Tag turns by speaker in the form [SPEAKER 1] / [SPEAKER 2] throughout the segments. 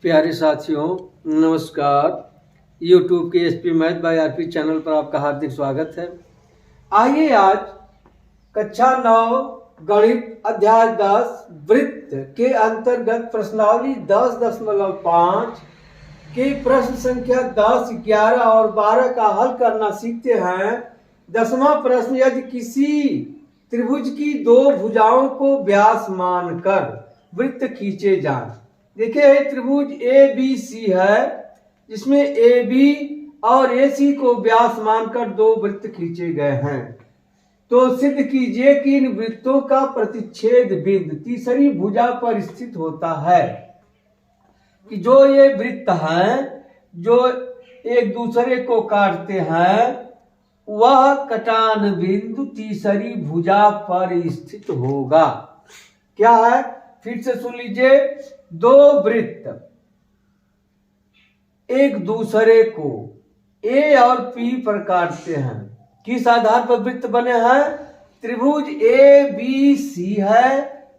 [SPEAKER 1] प्यारे साथियों नमस्कार। YouTube के SP math bye RP channel पर आपका हार्दिक स्वागत है। आइए आज कक्षा 9 गणित अध्याय 10 वृत्त के अंतर्गत प्रश्नावली 10.5 के प्रश्न संख्या 10, 11 और 12 का हल करना सीखते हैं। 10वां प्रश्न, यदि किसी त्रिभुज की दो भुजाओं को व्यास मानकर वृत्त खींचे जाएं। देखिए त्रिभुज ABC है जिसमें AB और AC को व्यास मानकर दो वृत्त खींचे गए हैं। तो सिद्ध कीजिए कि इन वृत्तों का प्रतिच्छेद बिंदु तीसरी भुजा पर स्थित होता है। कि जो ये वृत्त हैं जो एक दूसरे को काटते हैं वह कटान बिंदु तीसरी भुजा पर स्थित होगा। क्या है, फिर से सुन लीजिए। दो वृत्त एक दूसरे को A और P पर काटते हैं। किस आधार पर वृत्त बने हैं? त्रिभुज ABC है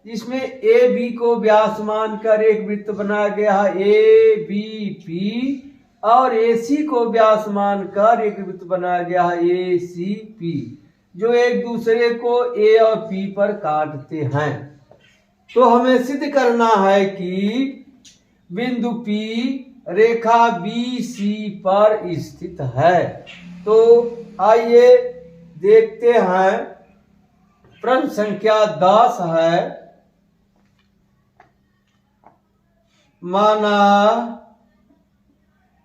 [SPEAKER 1] जिसमें AB को व्यास मानकर एक वृत्त बनाया गया है ABP और AC को व्यास मानकर एक वृत्त बनाया गया है ACP, जो एक दूसरे को A और P पर काटते हैं। तो हमें सिद्ध करना है कि बिंदु P रेखा BC पर स्थित है। तो आइए देखते हैं। प्रश्न संख्या 10 है। माना,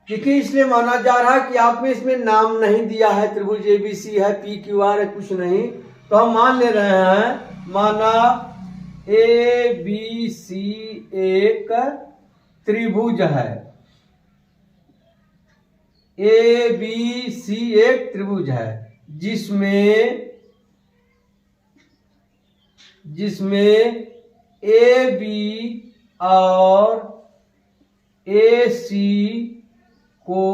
[SPEAKER 1] देखिए इसलिए माना जा रहा है कि आपने इसमें नाम नहीं दिया है। त्रिभुज ABC है, PQR है, कुछ नहीं, तो हम मान ले रहे हैं। माना ABC एक त्रिभुज है। ABC एक त्रिभुज है जिसमें AB और AC को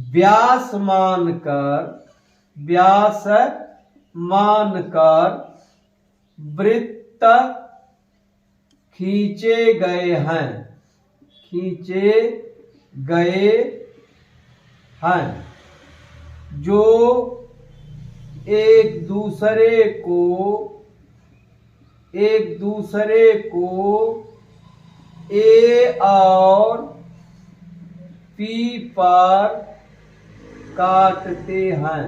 [SPEAKER 1] व्यास मानकर वृत्त खींचे गए हैं जो एक दूसरे को A और P पर काटते हैं।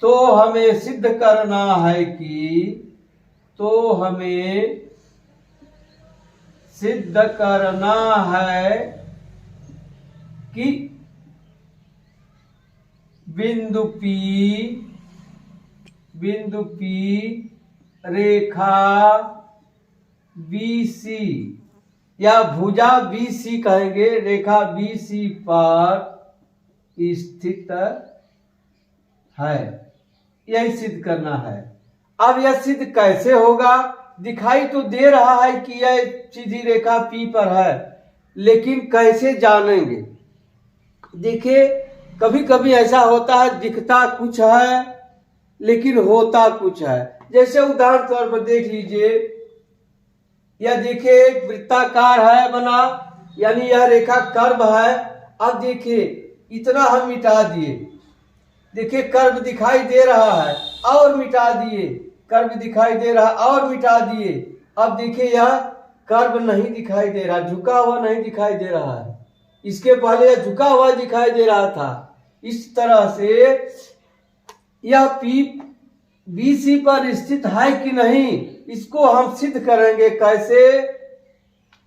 [SPEAKER 1] तो हमें सिद्ध करना है कि बिंदु P रेखा BC या भुजा BC कहेंगे, रेखा BC पर स्थित है। यही सिद्ध करना है। अब यह सिद्ध कैसे होगा? दिखाई तो दे रहा है कि यह सीधी रेखा P पर है, लेकिन कैसे जानेंगे? देखिए कभी कभी ऐसा होता है दिखता कुछ है लेकिन होता कुछ है। जैसे उदाहरण तौर पर देख लीजिए, यह देखिए एक वृत्ताकार है बना, यानी यह रेखा कर्व है। अब देखिए इतना हम मिटा दिए, देखिए कर्व दिखाई दे रहा है और मिटा दिए, कर्व दिखाई दे रहा और मिटा दिए। अब देखिए यह कर्व नहीं दिखाई दे रहा, झुका हुआ नहीं दिखाई दे रहा है। इसके पहले यह झुका हुआ दिखाई दे रहा था। इस तरह से यह BC पर स्थित है कि नहीं, इसको हम सिद्ध करेंगे। कैसे?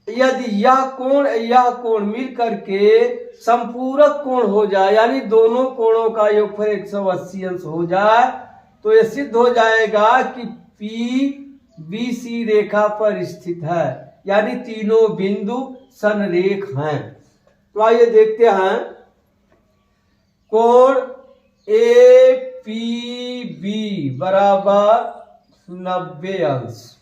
[SPEAKER 1] यदि यह कोण मिल करके संपूरक कोण हो जाए, यानी दोनों कोणों का योगफल 180 अंश हो जाए, तो यह सिद्ध हो जाएगा कि P BC रेखा पर स्थित है, यानी तीनों बिंदु समरेख हैं। तो आइए देखते हैं। कोण APB बराबर 90 अंश।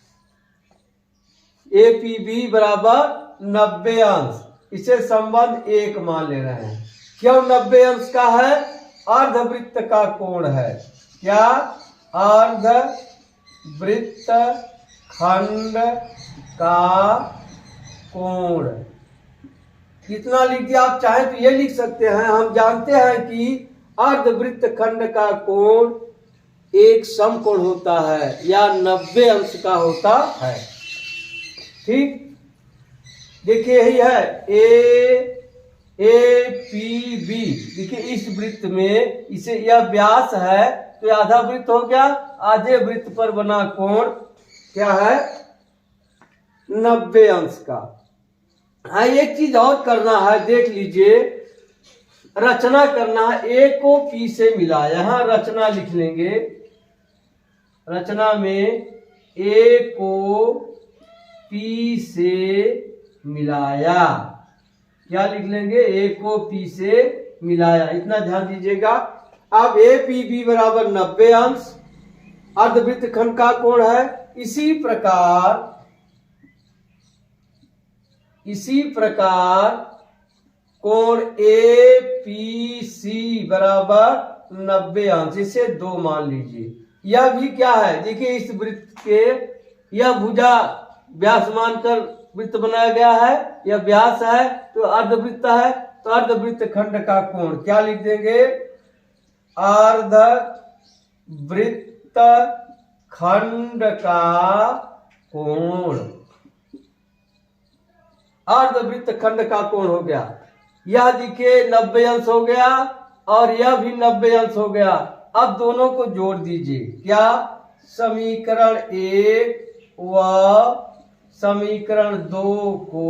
[SPEAKER 1] APB बराबर 90 अंश, इसे संबंध 1 मान ले रहे हैं। क्यों 90 अंश का है? अर्धवृत्त का कोण है। क्या? अर्धवृत्त खंड का कोण। कितना लिख दिया? आप चाहे तो ये लिख सकते हैं, हम जानते हैं कि अर्धवृत्त खंड का कोण एक समकोण होता है या 90 अंश का होता है। ठीक, देखिए यही है ए पी बी। देखिए इस वृत्त में इसे यह व्यास है तो आधा वृत्त हो गया, आधे वृत्त पर बना कोण क्या है? 90 अंश का। हाँ, एक चीज और करना है, देख लीजिए, रचना करना है। ए को पी से मिला, यहां रचना लिख लेंगे। रचना में ए को पी से मिलाया, क्या लिख लेंगे? ए को पी से मिलाया, इतना ध्यान दीजिएगा। अब ए पी बी बराबर 90 अंश, अर्धवृत्त खंड का कोण है। इसी प्रकार कोण ए पी सी बराबर 90 अंश, इसे 2 मान लीजिए। यह भी क्या है? देखिए इस वृत्त के यह भुजा व्यास मानकर वृत्त बनाया गया है, यह व्यास है तो अर्धवृत्त है, तो अर्धवृत्त खंड का कोण क्या लिख देंगे? अर्धवृत्त खंड का कोण। अर्धवृत्त खंड का कोण हो गया। यह देखिए 90 अंश हो गया और यह भी 90 अंश हो गया। अब दोनों को जोड़ दीजिए, क्या? समीकरण 1 व समीकरण 2 को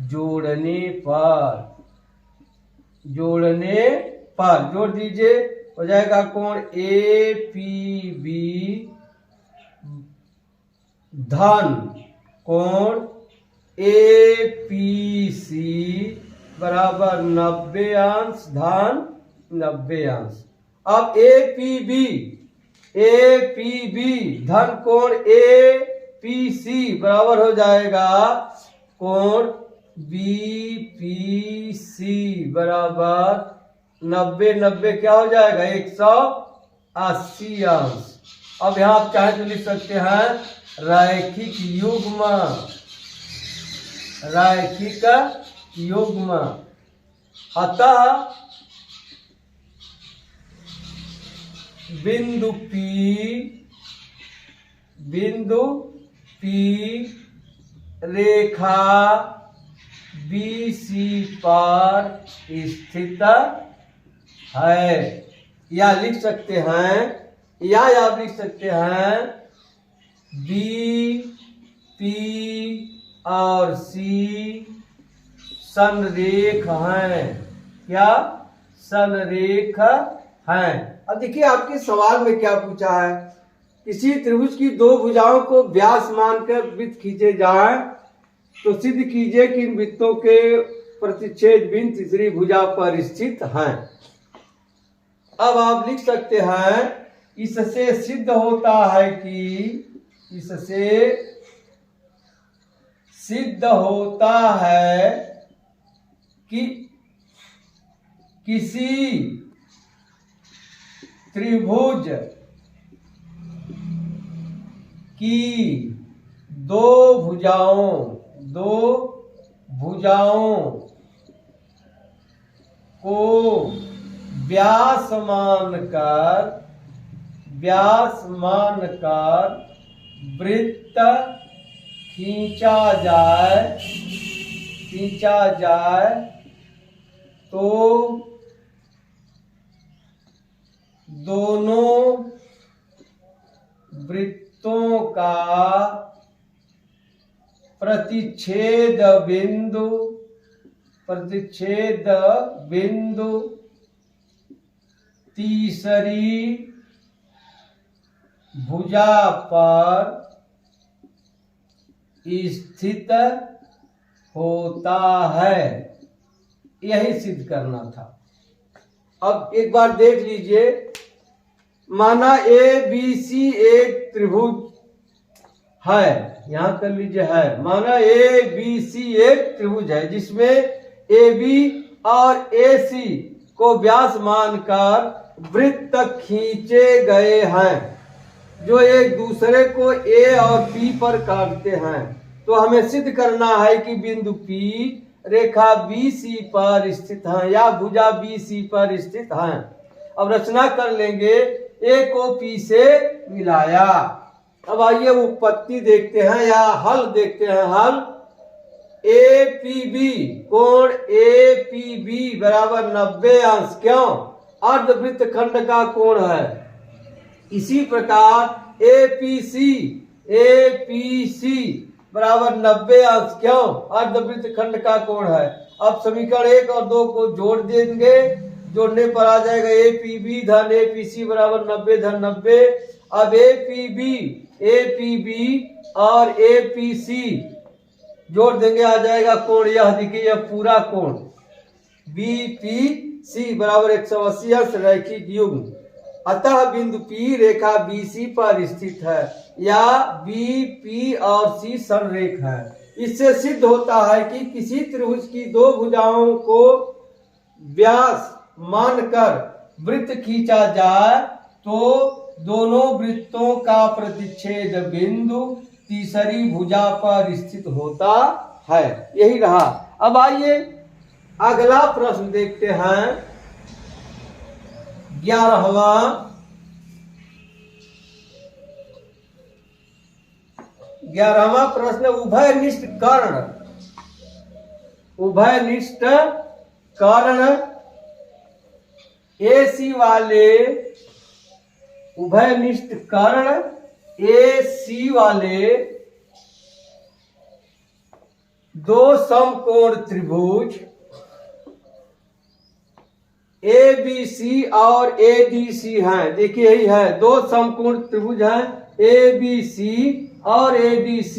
[SPEAKER 1] जोड़ने पर जोड़ दीजिए, हो जाएगा कोण ए पी बी धन कोण ए पी सी बराबर 90 अंश धन 90 अंश। अब ए पी बी धन कोण ए पी सी बराबर हो जाएगा कोण बी पी सी बराबर 90 क्या हो जाएगा? 180 अंश। अब यहां आप चाहे तो लिख सकते हैं रैखिक युग्म। अतः बिंदु P रेखा BC पर स्थित है। या लिख सकते हैं, या आप लिख सकते हैं B, P और C संरेख हैं। क्या? संरेख हैं। अब देखिए आपके सवाल में क्या पूछा है? किसी त्रिभुज की 2 भुजाओं को व्यास मानकर वृत्त खींचे जाएं तो सिद्ध कीजिए कि इन वृत्तों के प्रतिच्छेद बिंदु तीसरी भुजा पर स्थित हैं। अब आप लिख सकते हैं इससे सिद्ध होता है कि किसी त्रिभुज की 2 भुजाओं को व्यास मानकर वृत्त खींचा जाए तो दोनों वृत्तों का प्रतिच्छेद बिंदु तीसरी भुजा पर स्थित होता है। यही सिद्ध करना था। अब एक बार देख लीजिए, माना ए बी सी एक त्रिभुज है, यहां कर लीजिए है, माना ए बी सी एक त्रिभुज है जिसमें ए बी और ए सी को व्यास मानकर वृत्त खींचे गए हैं। जो एक दूसरे को ए और पी पर काटते हैं। तो हमें सिद्ध करना है कि बिंदु पी रेखा बी सी पर स्थित है या भुजा बी सी पर स्थित है। अब रचना कर लेंगे, ए को पी से मिलाया। अब आइए उत्पत्ति देखते हैं या हल देखते हैं। हल ए पी बी, कोण ए पी बी बराबर 90 अंश, क्यों? अर्धवृत्त खंड का कोण है। इसी प्रकार ए पी सी बराबर 90 अंश, क्यों? अर्धवृत्त खंड का कोण है। अब समीकरण 1 और 2 को जोड़ देंगे, जोड़ने पर आ जाएगा ए पी बी धन ए पी सी बराबर 90 धन 90। अब ए पी बी और ए पी सी जोड़ देंगे, आ जाएगा कोण यह, देखिए यह पूरा कोण बी पी सी बराबर 180 अंश रैखिक युग्म। अतः बिंदु P रेखा BC पर स्थित है या B, P और C संरेख है। इससे सिद्ध होता है कि किसी त्रिभुज की दो भुजाओं को व्यास मानकर वृत्त खींचा जाए तो दोनों वृत्तों का प्रतिच्छेद बिंदु तीसरी भुजा पर स्थित होता है। यही रहा। अब आइए अगला प्रश्न देखते हैं। 11वां प्रश्न, उभयनिष्ठ कर्ण AC वाले उभयनिष्ठ कर्ण AC वाले दो समकोण त्रिभुज ABC और ADC हैं। देखिए यही है, दो समकोण त्रिभुज हैं ABC और ADC,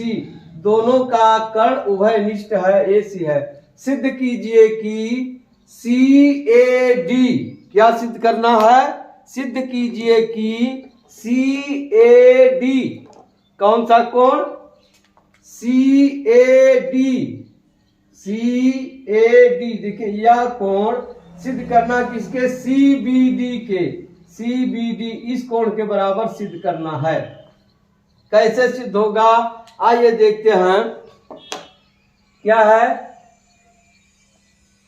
[SPEAKER 1] दोनों का कर्ण उभयनिष्ठ है, AC है। सिद्ध कीजिए कि CAD, क्या सिद्ध करना है? सिद्ध कीजिए कि CAD, कौन सा कोण? CAD, देखिए यह कोण सिद्ध करना किसके? CBD, इस कोण के बराबर सिद्ध करना है। कैसे सिद्ध होगा? आइए देखते हैं क्या है।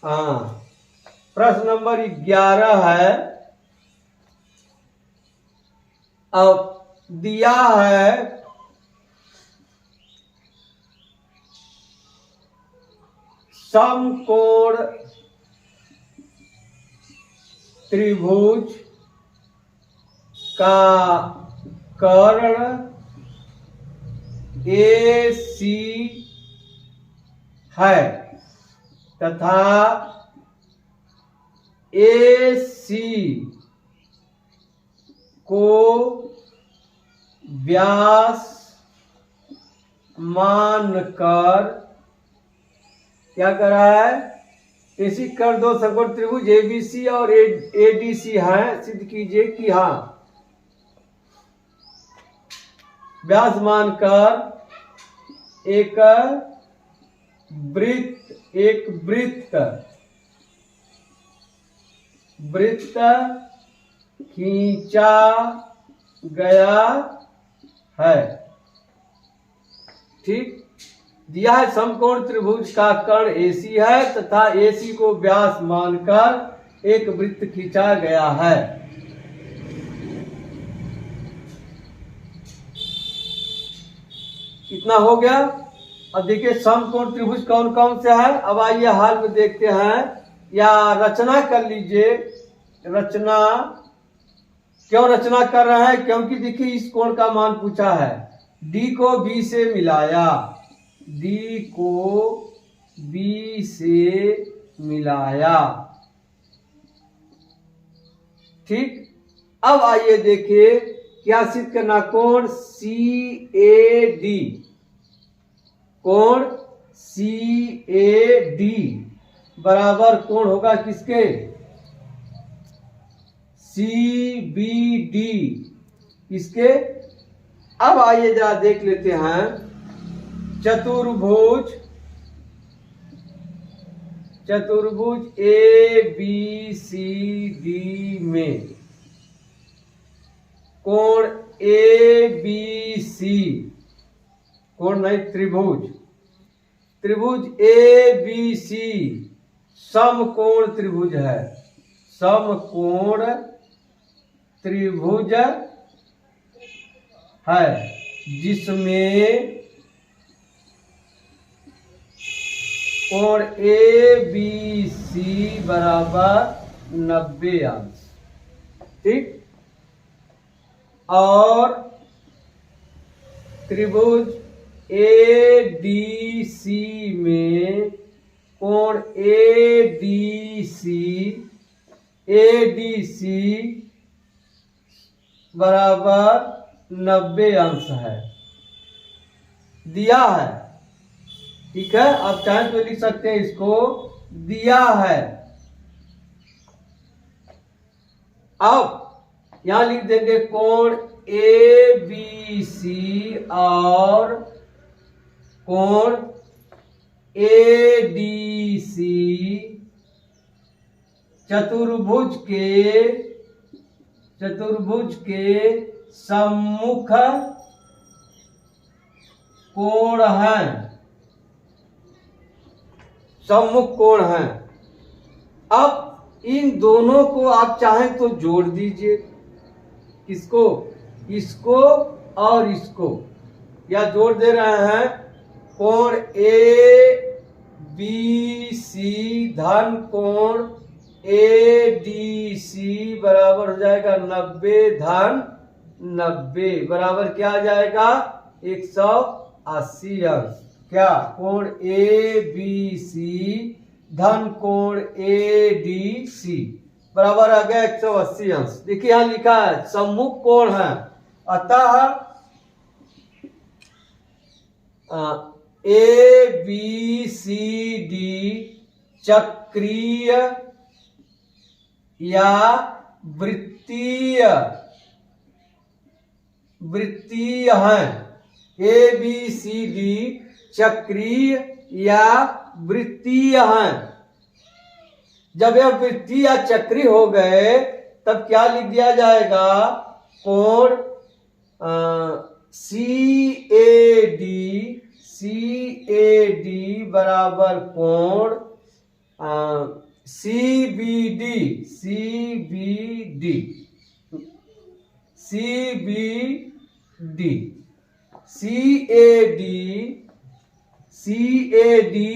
[SPEAKER 1] हाँ, प्रश्न नंबर 11 है। अब दिया है समकोण त्रिभुज का कर्ण AC है तथा AC को व्यास मानकर क्या कर रहा है? AC कर दो समकोण त्रिभुज ABC और ADC है। सिद्ध कीजिए कि हाँ, व्यास मानकर एक वृत्त खींचा गया है। ठीक, दिया है समकोण त्रिभुज का कर्ण AC है तथा AC को व्यास मानकर एक वृत्त खींचा गया है। कितना हो गया? अब देखिए समकोण त्रिभुज कौन कौन से है। अब आइए हाल में देखते हैं या रचना कर लीजिए। रचना क्यों रचना कर रहे हैं? क्योंकि देखिए इस कोण का मान पूछा है। D को B से मिलाया, D को B से मिलाया। ठीक, अब आइए देखिए क्या सिद्ध करना। कोण CAD, कोण CAD बराबर कोण होगा किसके? CBD, किसके? अब आइए जरा देख लेते हैं। चतुर्भुज ABCD में कोण ए बी सी, कोण नहीं त्रिभुज, त्रिभुज ए बी सी समकोण त्रिभुज है, समकोण त्रिभुज है जिसमें कोण ए बी सी बराबर 90 अंश, ठीक। और त्रिभुज ए डी सी में कोण ए डी सी बराबर 90 अंश है, दिया है, ठीक है। आप चाहें तो लिख सकते हैं इसको, दिया है। अब यहां लिख देंगे कोण ए बी सी और कोण ए डी सी चतुर्भुज के सम्मुख कोण हैं, सम्मुख कोण हैं। अब इन दोनों को आप चाहें तो जोड़ दीजिए, किसको, इसको और इसको, या जोड़ दे रहे हैं कोण ए बी सी धन कोण ए डी सी बराबर हो जाएगा 90 धन 90 बराबर क्या आ जाएगा 180 अंश। क्या, कोण ए बी सी धन कोण ए डी सी बराबर आ गया 180 अंश। देखिए यहां लिखा है सम्मुख कोण है, अतः ए बी सी डी चक्रीय या वृत्तीय हैं, ए बी सी डी चक्रीय या वृत्तीय हैं। जब यह वृत्तीय या चक्री हो गए तब क्या लिख दिया जाएगा, कोण सी ए डी बराबर कोण सी बी डी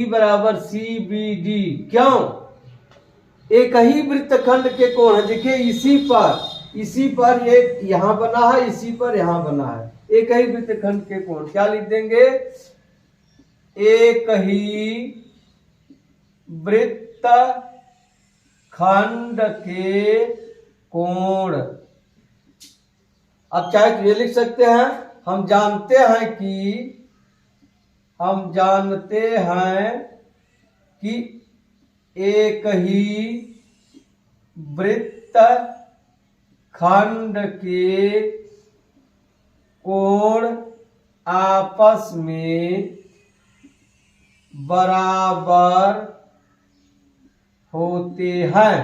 [SPEAKER 1] बराबर सी बी डी। क्यों, एक ही वृत्तखंड के कोण है। देखिए इसी पर एक यहां बना है, इसी पर यहां बना है, एक ही वृत्तखंड के कोण। क्या लिख देंगे, एक ही वृत्त खंड के कोण। अब चाहे तो ये लिख सकते हैं, हम जानते हैं कि एक ही वृत्त खंड के कोण आपस में बराबर होते हैं।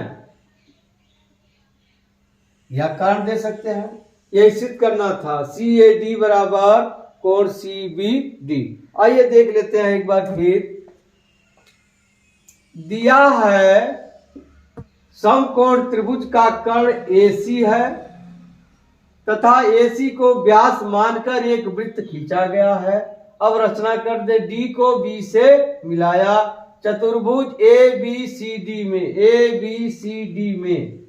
[SPEAKER 1] या कारण दे सकते हैं, यही सिद्ध करना था। सी ए डी बराबर कोण सी बी डी। आइए देख लेते हैं एक बार फिर। दिया है समकोण त्रिभुज का कर्ण AC है तथा AC को व्यास मानकर एक वृत्त खींचा गया है। अब रचना कर दे, D को B से मिलाया, चतुर्भुज ABCD में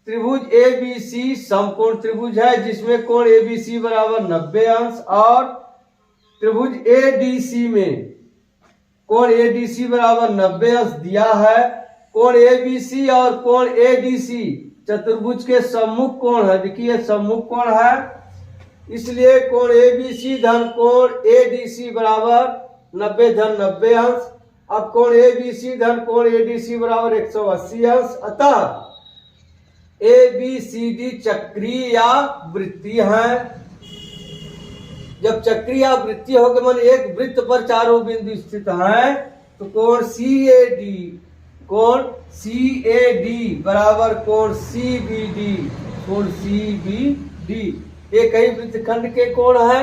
[SPEAKER 1] त्रिभुज ABC समकोण त्रिभुज है जिसमें कोण ABC बराबर 90 अंश, और त्रिभुज ADC में कोण ADC बराबर 90 अंश दिया है। कोण ABC और कोण ADC चतुर्भुज के सम्मुख कोण है। देखिए सम्मुख कोण है, इसलिए कोण ABC धन कोण ADC बराबर 90 धन 90 अंश। अब कोण ABC धन कोण ADC बराबर 180 अंश। अतः ABCD चक्रीय या वृत्तीय है। जब चक्रीय या वृत्तीय हो गए, मान एक वृत्त पर चारों बिंदु स्थित हैं, तो कोण CAD बराबर कोण CBD डी एक ही वृत्तखंड के कोण है।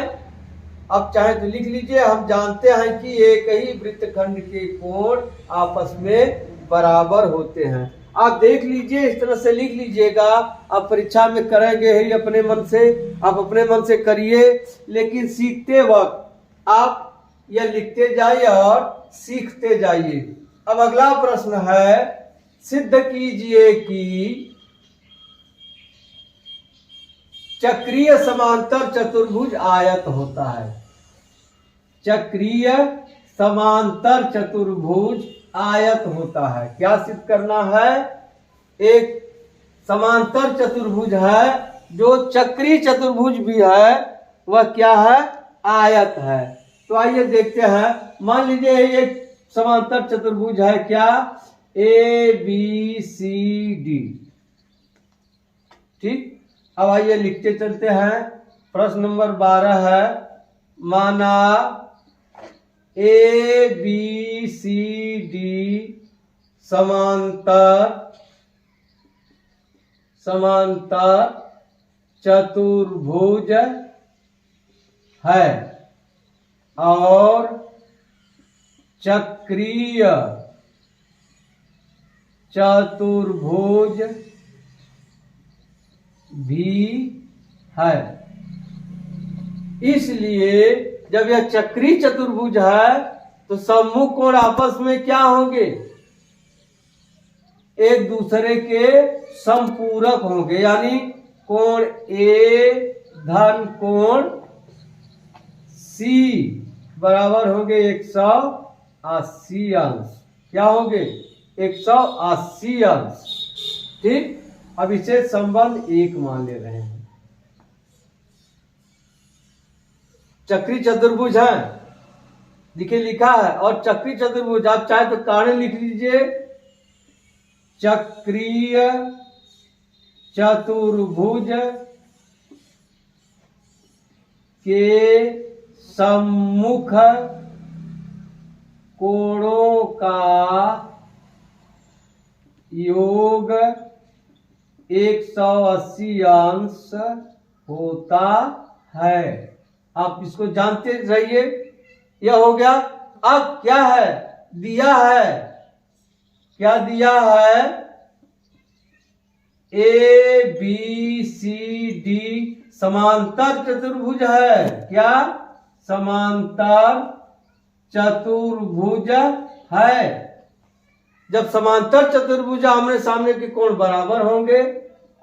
[SPEAKER 1] अब चाहे तो लिख लीजिए, हम जानते हैं कि एक ही वृत्तखंड के कोण आपस में बराबर होते हैं। आप देख लीजिए, इस तरह से लिख लीजिएगा। आप परीक्षा में करेंगे ही अपने मन से, आप अपने मन से करिए, लेकिन सीखते वक्त आप यह लिखते जाइए और सीखते जाइए। अब अगला प्रश्न है, सिद्ध कीजिए कि चक्रीय समांतर चतुर्भुज आयत होता है। चक्रीय समांतर चतुर्भुज आयत होता है। क्या सिद्ध करना है? एक समांतर चतुर्भुज है जो चक्रीय चतुर्भुज भी है, वह क्या है? आयत है। तो आइए देखते हैं। मान लीजिए एक समांतर चतुर्भुज है, क्या? A B C D. ठीक, अब आइए लिखते चलते हैं। प्रश्न नंबर 12 है, माना ए बी सी डी समांतर चतुर्भुज है और चक्रीय चतुर्भुज भी है। इसलिए जब यह चक्रीय चतुर्भुज है तो सम्मुख कोण आपस में क्या होंगे? एक दूसरे के समपूरक होंगे, यानी कोण ए धन कोण सी बराबर होंगे 180 अंश। क्या होंगे? 180 अंश। ठीक, अब इसे संबंध 1 मान ले रहे हैं। चक्रीय चतुर्भुज है, देखिए लिखा है, और चक्रीय चतुर्भुज आप चाहे तो कारण लिख लीजिए। चक्रीय चतुर्भुज के सम्मुख कोणों का योग 180 अंश होता है। आप इसको जानते रहिए। यह हो गया। अब क्या है? दिया है, क्या दिया है? ए बी सी डी समांतर चतुर्भुज है। क्या? समांतर चतुर्भुज है। जब समांतर चतुर्भुज आमने सामने के कोण बराबर होंगे,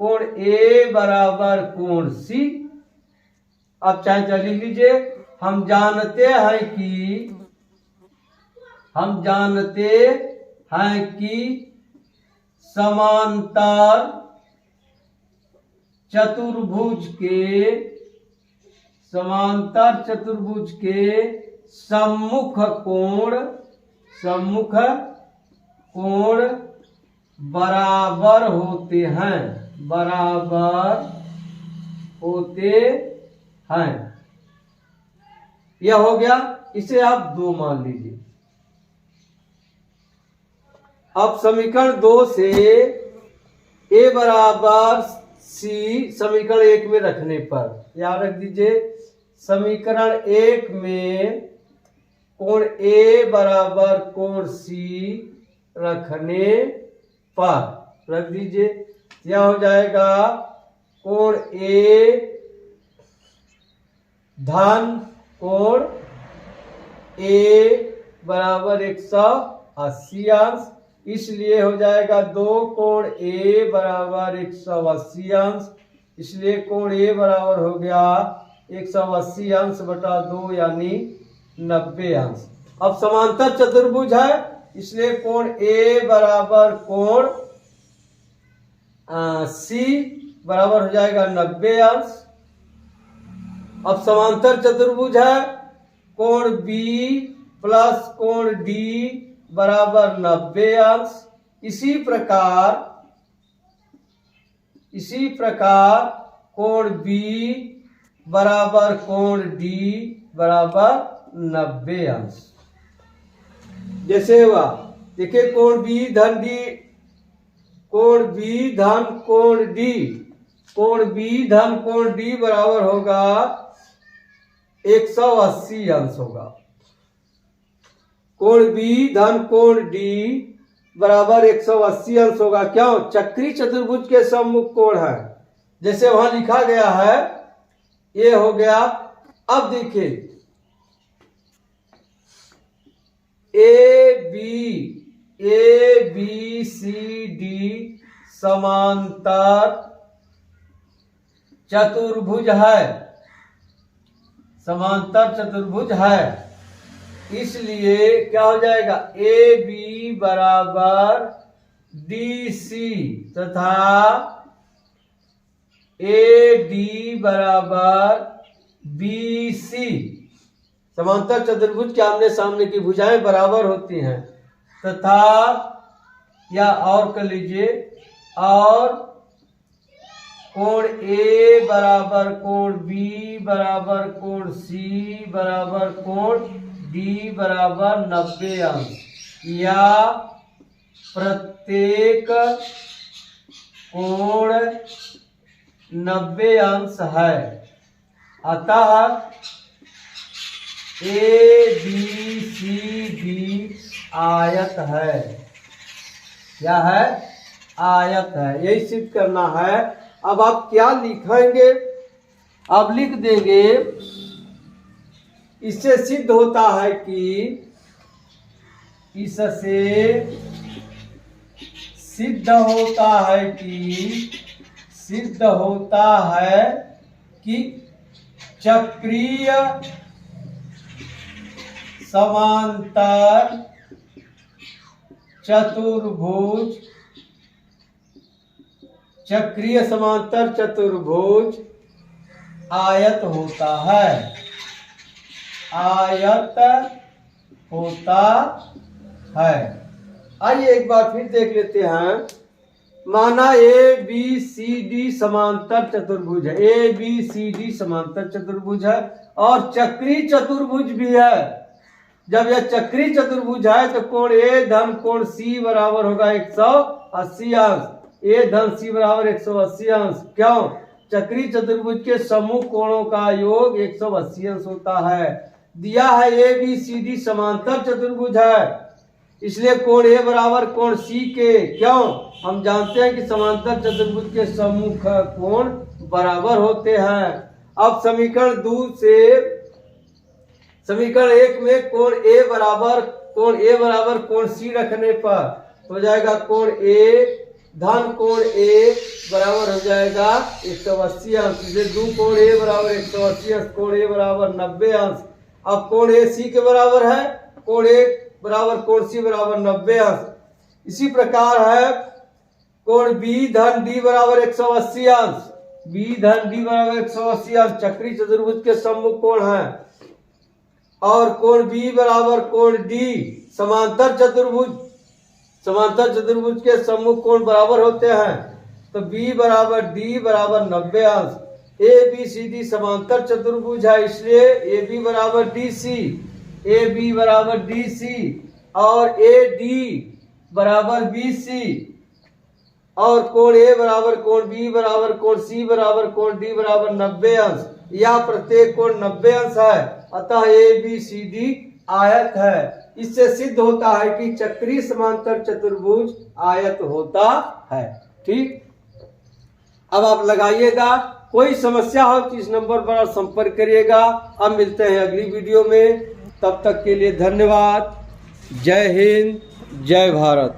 [SPEAKER 1] कोण ए बराबर कोण सी। अब चाहे तो लिख लीजिए, हम जानते हैं कि समांतर चतुर्भुज के सम्मुख कोण बराबर होते हैं। यह हो गया। इसे आप 2 मान लीजिए। अब समीकरण 2 से ए बराबर सी समीकरण 1 में रखने पर, याद रख दीजिए, समीकरण 1 में कोण ए बराबर कोण सी रखने पर रख दीजिए। यह हो जाएगा कोण ए धन कोण ए बराबर 180 अंश। इसलिए हो जाएगा 2 कोण ए बराबर 180 अंश। इसलिए कोण ए बराबर हो गया 180 अंश बटा 2 यानी 90 अंश। अब समांतर चतुर्भुज है, इसलिए कोण ए बराबर कोण सी बराबर हो जाएगा 90 अंश। अब समांतर चतुर्भुज है, कोण बी प्लस कोण डी बराबर 90 अंश। इसी प्रकार कोण बी बराबर कोण डी बराबर 90 अंश। जैसे हुआ, देखिए कोण बी धन कोण डी कोण बी धन कोण डी बराबर होगा 180 अंश होगा। कोण बी धन कोण डी बराबर 180 अंश होगा। क्यों? चक्री चतुर्भुज के सम्मुख कोण है, जैसे वहां लिखा गया है, ये हो गया। अब देखिए ए बी सी डी समांतर चतुर्भुज है, समांतर चतुर्भुज है। इसलिए क्या हो जाएगा, ए बी बराबर डी सी तथा ए डी बराबर बी सी। समांतर चतुर्भुज के आमने सामने की भुजाएं बराबर होती हैं तथा, या और कर लीजिए, और कोण ए बराबर कोण बी बराबर कोण सी बराबर कोण डी बराबर 90 अंश, या प्रत्येक कोण 90 अंश है। अतः ए बी सी डी आयत है। क्या है? आयत है। यही सिद्ध करना है। अब आप क्या लिखेंगे? आप लिख देंगे, इससे सिद्ध होता है कि, इससे सिद्ध होता है कि, सिद्ध होता है कि चक्रीय समांतर चतुर्भुज, चक्रीय समांतर चतुर्भुज आयत होता है, आयत होता है। आइए एक बार फिर देख लेते हैं। माना ए बी सी डी समांतर चतुर्भुज है, ए बी सी डी समांतर चतुर्भुज है और चक्री चतुर्भुज भी है। जब यह चक्री चतुर्भुज है तो कोण ए धन कोण सी बराबर होगा 180 अंश, ए धन सी बराबर 180 अंश। क्यों? चक्री चतुर्भुज के समूह कोणों का योग 180 अंश होता है। दिया है ए बी सी डी समांतर चतुर्भुज है, इसलिए कोण ए बराबर कोण सी के। क्यों? हम जानते हैं कि समांतर चतुर्भुज के सम्मुख कोण बराबर होते हैं। अब समीकरण 2 से, समीकरण 1 में कोण ए बराबर कोण सी रखने पर हो जाएगा कोण ए धन कोण ए बराबर हो जाएगा 180 अंश। इसे 2 कोण ए बराबर 180 अंश, कोण ए बराबर 90 अंश। अब कोण ए सी के बराबर है, कोण ए बराबर कोण सी बराबर 90 अंश। इसी प्रकार है कोण बी धन डी बराबर 180 अंश, बी धन डी बराबर 180 अंश चक्री चतुर्भुज के सम्मुख कोण है। और कोण बी बराबर कोण डी समांतर चतुर्भुज, समांतर चतुर्भुज के सम्मुख कोण बराबर होते हैं, तो बी बराबर डी बराबर 90 अंश। ए बी सी डी समांतर चतुर्भुज है, इसलिए ए बी बराबर डी सी, ए बी बराबर डी सी और ए डी बराबर बी सी, और कोण ए बराबर कोण बी बराबर कोण सी बराबर कोण डी बराबर 90 अंश, या प्रत्येक कोण 90 अंश है। अतः ए बी सी डी आयत है। इससे सिद्ध होता है कि चक्री समांतर चतुर्भुज आयत होता है। ठीक, अब आप लगाइएगा। कोई समस्या हो तो इस नंबर पर संपर्क करिएगा। अब मिलते हैं अगली वीडियो में, तब तक के लिए धन्यवाद। जय हिंद, जय भारत।